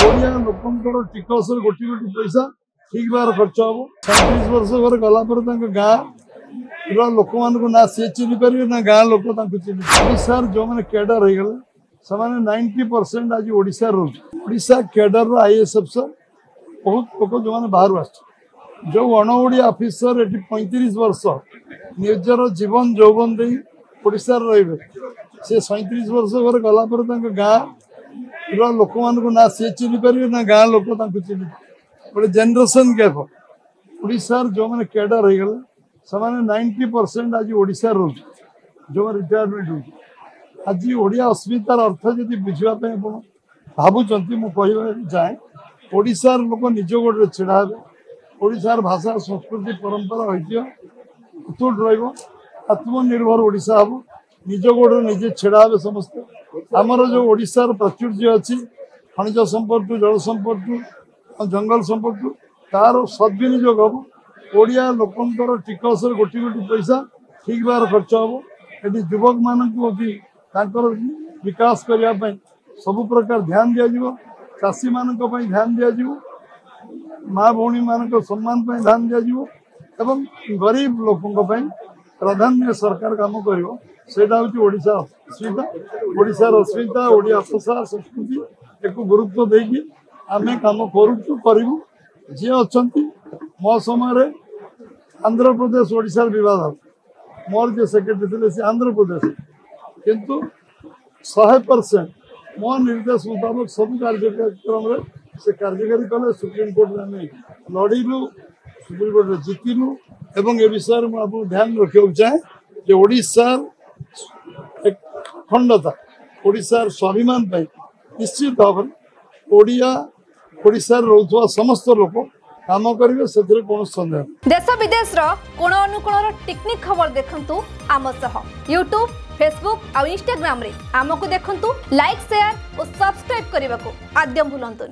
ओडिया लोकंकर टिकस गोटी गोटी पैसा ठीक भाव खर्च हम 37 वर्ष घर गलापर गाँ लोक मान ना सी चिन्ह पारे ना गाँ लोक चिन्ह जो मैंने कैडर हो गले से 90% आज ओडिशा रोसा कैडर आईएएस अफसर बहुत लोक जो मैंने बाहर आस जो अण ओडिया अफिसर ये 35 वर्ष निजर जीवन यौवन दे ओडिशा रे से 37 वर्ष घर गलापर गाँ लोक मान ना सी चिन्ह पारे ना गाँ लोक चिन्ह गोटे जेनरेशन गैप ओडिशा जो मैंने कैडर हो गले से 90% आज ओडिशा जो रिटायरमेंट हो आज ओडिया अस्मितार अर्थ जब बुझापी भावुंट मुझे जाए ओडिशार लोक निज गोड़े छिड़ा ओडिशार भाषा संस्कृति परंपरा ऐतिह्य अतुट रत्मनिर्भर ओडिशा हम निज गोड़े निजे छिड़ा हे समस्ते आमर जो ओडिशार प्राचुर्य अच्छी खनिज संपद जल संपद जंगल संपद तार सद्विनियोग हम ओडिया लोकंकर टिकस गोटी गोटी पैसा ठीक भाव खर्च हम ये युवक मानक विकास करने सब प्रकार ध्यान दिज्व चाषी मान ध्यान दिज्व माँ भौणी मान सम्मान ध्यान दिज्व एवं गरीब लोकों प्राधान्य सरकार काम करा अस्मिता ओडिशार अस्मिता ओडिया भाषा संस्कृति एक गुरुत्व देकी आम कम करूँ जी अच्छा मो समय आंध्र प्रदेश ओडिशा विवाद मोर जो सेक्रेटरी थे सी आंध्र प्रदेश किंतु 100% मो निर्देश मुताबक सब कार्यक्रम से कार्यकारी कले सुप्रीम कोर्ट में लड़िलु सुप्रीम कोर्ट में जितिलु एवं ए विषय में आपको ध्यान रखा चाहे कि ओडिशार एक अखंडता ओडिशार स्वाभिमान निश्चित भाव ओडिया ओडिशार रोथुआ समस्त लोक काम करेंगे से कौन सन्देह देश विदेश कोण अनुकोण टेक्निक खबर देखंतु आम सह यूट्यूब फेसबुक और इंस्टाग्राम रे आमको देखंतु लाइक शेयर और सब्सक्राइब करने को आद्य भूलंतुनि।